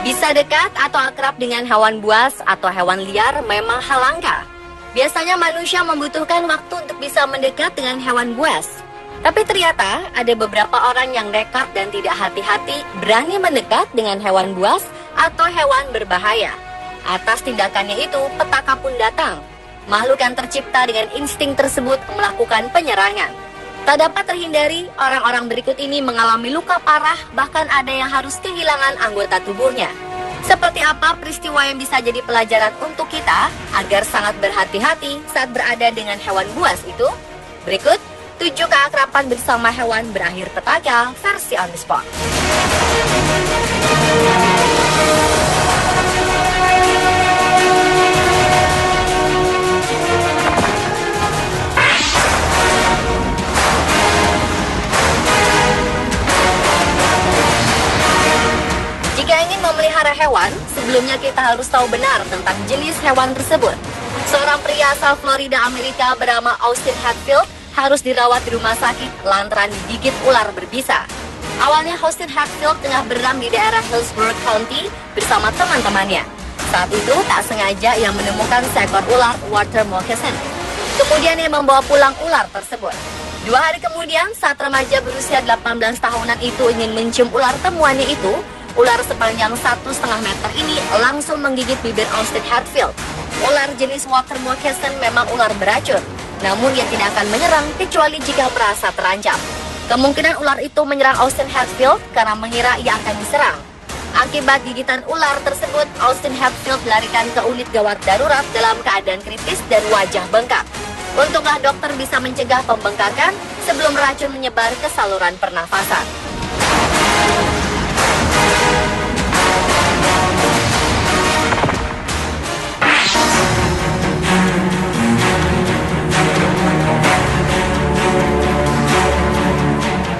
Bisa dekat atau akrab dengan hewan buas atau hewan liar memang hal langka. Biasanya manusia membutuhkan waktu untuk bisa mendekat dengan hewan buas. Tapi ternyata ada beberapa orang yang nekat dan tidak hati-hati berani mendekat dengan hewan buas atau hewan berbahaya. Atas tindakannya itu, petaka pun datang. Makhluk yang tercipta dengan insting tersebut melakukan penyerangan. Tak dapat terhindari, orang-orang berikut ini mengalami luka parah, bahkan ada yang harus kehilangan anggota tubuhnya. Seperti apa peristiwa yang bisa jadi pelajaran untuk kita agar sangat berhati-hati saat berada dengan hewan buas itu? Berikut 7 keakraban bersama hewan berakhir petaka versi on the spot. Jika ingin memelihara hewan, sebelumnya kita harus tahu benar tentang jenis hewan tersebut. Seorang pria asal Florida, Amerika bernama Austin Hatfield harus dirawat di rumah sakit lantaran digigit ular berbisa. Awalnya Austin Hatfield tengah berenang di daerah Hillsborough County bersama teman-temannya. Saat itu tak sengaja ia menemukan seekor ular water moccasin. Kemudian ia membawa pulang ular tersebut. 2 hari kemudian saat remaja berusia 18 tahunan itu ingin mencium ular temuannya itu, ular sepanjang 1,5 meter ini langsung menggigit bibir Austin Hatfield. Ular jenis water moccasin memang ular beracun. Namun ia tidak akan menyerang kecuali jika merasa terancam. Kemungkinan ular itu menyerang Austin Hatfield karena mengira ia akan diserang. Akibat gigitan ular tersebut, Austin Hatfield dilarikan ke unit gawat darurat dalam keadaan kritis dan wajah bengkak. Untunglah dokter bisa mencegah pembengkakan sebelum racun menyebar ke saluran pernafasan.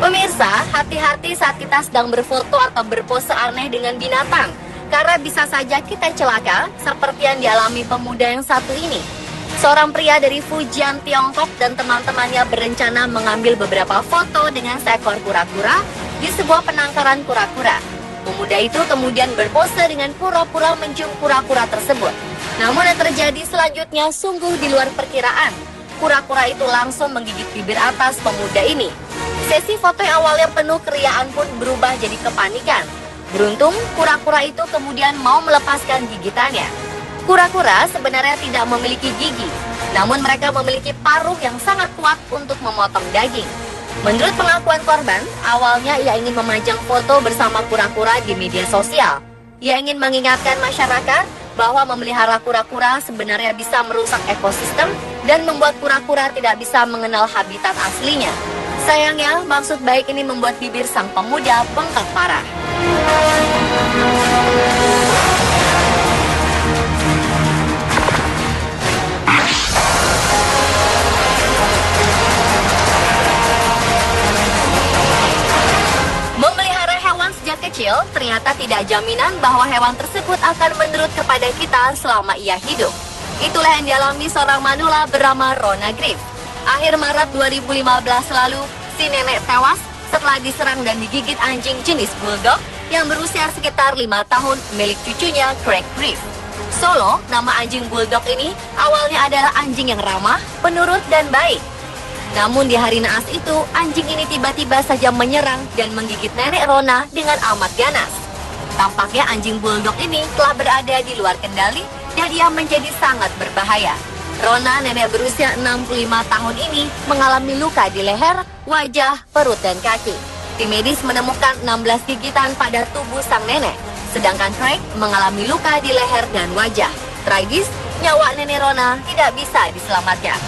Pemirsa, hati-hati saat kita sedang berfoto atau berpose aneh dengan binatang, karena bisa saja kita celaka seperti yang dialami pemuda yang satu ini. Seorang pria dari Fujian, Tiongkok dan teman-temannya berencana mengambil beberapa foto dengan seekor kura-kura di sebuah penangkaran kura-kura. Pemuda itu kemudian berpose dengan pura-pura mencium kura-kura tersebut. Namun yang terjadi selanjutnya sungguh di luar perkiraan. Kura-kura itu langsung menggigit bibir atas pemuda ini. Sesi foto yang awalnya penuh keriaan pun berubah jadi kepanikan. Beruntung, kura-kura itu kemudian mau melepaskan gigitannya. Kura-kura sebenarnya tidak memiliki gigi, namun mereka memiliki paruh yang sangat kuat untuk memotong daging. Menurut pengakuan korban, awalnya ia ingin memajang foto bersama kura-kura di media sosial. Ia ingin mengingatkan masyarakat bahwa memelihara kura-kura sebenarnya bisa merusak ekosistem dan membuat kura-kura tidak bisa mengenal habitat aslinya. Sayangnya, maksud baik ini membuat bibir sang pemuda bengkak parah. Memelihara hewan sejak kecil ternyata tidak jaminan bahwa hewan tersebut akan menurut kepada kita selama ia hidup. Itulah yang dialami seorang manula bernama Rona Griff. Akhir Maret 2015 lalu, si nenek tewas setelah diserang dan digigit anjing jenis bulldog yang berusia sekitar 5 tahun milik cucunya Craig Griff. Solo, nama anjing bulldog ini awalnya adalah anjing yang ramah, penurut, dan baik. Namun di hari naas itu, anjing ini tiba-tiba saja menyerang dan menggigit nenek Rona dengan amat ganas. Tampaknya anjing bulldog ini telah berada di luar kendali dan ia menjadi sangat berbahaya. Rona, nenek berusia 65 tahun ini, mengalami luka di leher, wajah, perut, dan kaki. Tim medis menemukan 16 gigitan pada tubuh sang nenek, sedangkan Craig mengalami luka di leher dan wajah. Tragis, nyawa nenek Rona tidak bisa diselamatkan.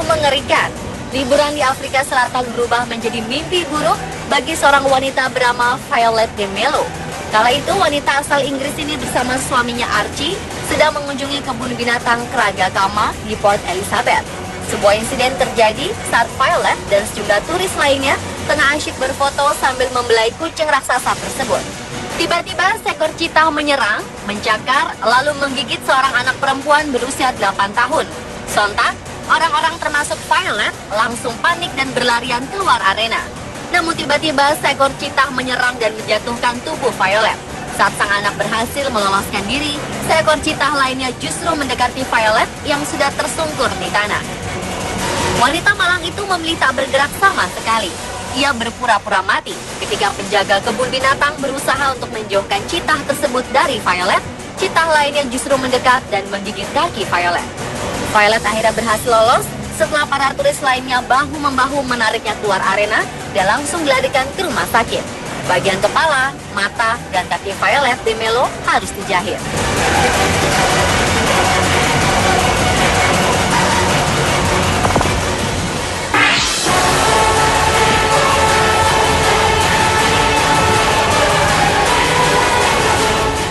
Mengerikan. Liburan di Afrika Selatan berubah menjadi mimpi buruk bagi seorang wanita bernama Violet de Mello. Kala itu wanita asal Inggris ini bersama suaminya Archie sedang mengunjungi kebun binatang Kragakama di Port Elizabeth. Sebuah insiden terjadi saat Violet dan sejumlah turis lainnya tengah asyik berfoto sambil membelai kucing raksasa tersebut. Tiba-tiba seekor citah menyerang, mencakar, lalu menggigit seorang anak perempuan berusia 8 tahun. Sontak, orang-orang termasuk Violet langsung panik dan berlarian keluar arena. Namun tiba-tiba seekor citah menyerang dan menjatuhkan tubuh Violet. Saat sang anak berhasil meloloskan diri, seekor citah lainnya justru mendekati Violet yang sudah tersungkur di tanah. Wanita malang itu memilih tak bergerak sama sekali. Ia berpura-pura mati ketika penjaga kebun binatang berusaha untuk menjauhkan citah tersebut dari Violet. Citah lainnya justru mendekat dan menggigit kaki Violet. Violet akhirnya berhasil lolos setelah para turis lainnya bahu-membahu menariknya keluar arena dan langsung dilarikan ke rumah sakit. Bagian kepala, mata, dan kaki Violet de Melo harus dijahit.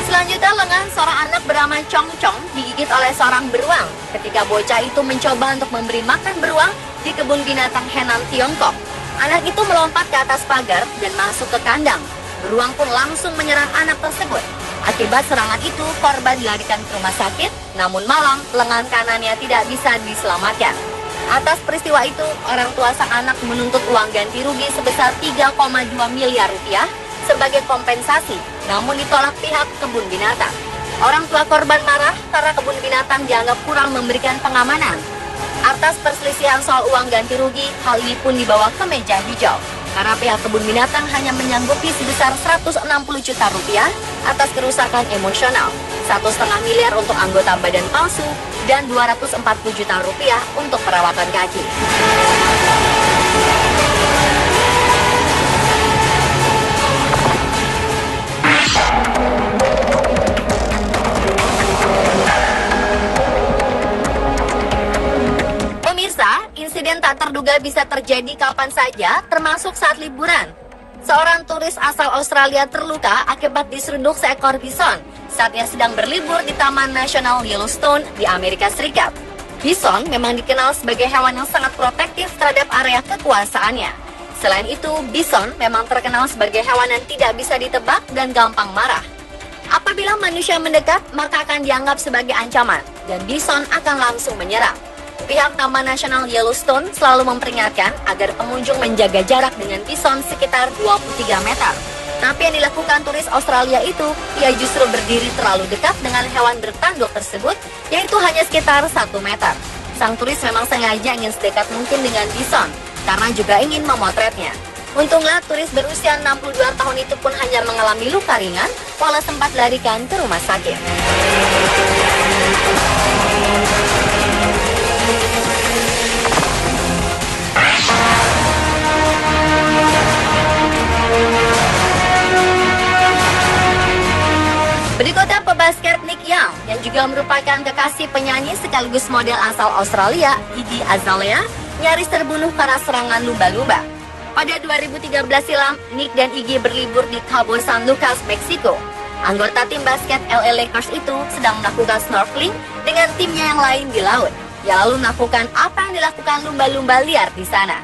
Selanjutnya, lengan seorang anak bernama Chong Chong digigit oleh seorang beruang ketika bocah itu mencoba untuk memberi makan beruang di kebun binatang Henan, Tiongkok. Anak itu melompat ke atas pagar dan masuk ke kandang. Beruang pun langsung menyerang anak tersebut. Akibat serangan itu, korban dilarikan ke rumah sakit, namun malang lengan kanannya tidak bisa diselamatkan. Atas peristiwa itu, orang tua sang anak menuntut uang ganti rugi sebesar 3,2 miliar rupiah sebagai kompensasi, namun ditolak pihak kebun binatang. Orang tua korban marah karena kebun binatang dianggap kurang memberikan pengamanan. Atas perselisihan soal uang ganti rugi, hal ini pun dibawa ke meja hijau. Karena pihak kebun binatang hanya menyanggupi sebesar 160 juta rupiah atas kerusakan emosional, 1,5 miliar untuk anggota badan palsu, dan 240 juta rupiah untuk perawatan kaki. Insiden tak terduga bisa terjadi kapan saja, termasuk saat liburan. Seorang turis asal Australia terluka akibat diseruduk seekor bison saat ia sedang berlibur di Taman Nasional Yellowstone di Amerika Serikat. Bison memang dikenal sebagai hewan yang sangat protektif terhadap area kekuasaannya. Selain itu, bison memang terkenal sebagai hewan yang tidak bisa ditebak dan gampang marah. Apabila manusia mendekat, maka akan dianggap sebagai ancaman, dan bison akan langsung menyerang. Pihak Taman Nasional Yellowstone selalu memperingatkan agar pengunjung menjaga jarak dengan bison sekitar 23 meter. Tapi yang dilakukan turis Australia itu, ia justru berdiri terlalu dekat dengan hewan bertanduk tersebut, yaitu hanya sekitar 1 meter. Sang turis memang sengaja ingin sedekat mungkin dengan bison, karena juga ingin memotretnya. Untunglah turis berusia 62 tahun itu pun hanya mengalami luka ringan, walau sempat larikan ke rumah sakit. Berikutnya pebasket Nick Young yang juga merupakan kekasih penyanyi sekaligus model asal Australia, Iggy Azalea, nyaris terbunuh karena serangan lumba-lumba. Pada 2013 silam, Nick dan Iggy berlibur di Cabo San Lucas, Meksiko. Anggota tim basket LA Lakers itu sedang melakukan snorkeling dengan timnya yang lain di laut. Ia lalu melakukan apa yang dilakukan lumba-lumba liar di sana.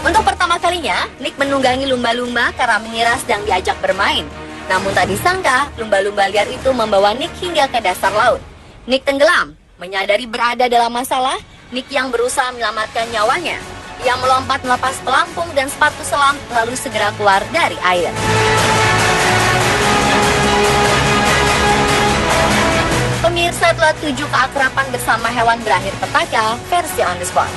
Untuk pertama kalinya, Nick menunggangi lumba-lumba karena mengira sedang diajak bermain. Namun tak disangka, lumba-lumba liar itu membawa Nick hingga ke dasar laut. Nick tenggelam. Menyadari berada dalam masalah, Nick yang berusaha menyelamatkan nyawanya. Ia melompat melepas pelampung dan sepatu selam, lalu segera keluar dari air. Pemirsa, telah 7 keakraban bersama hewan berakhir petaka versi On The Spot.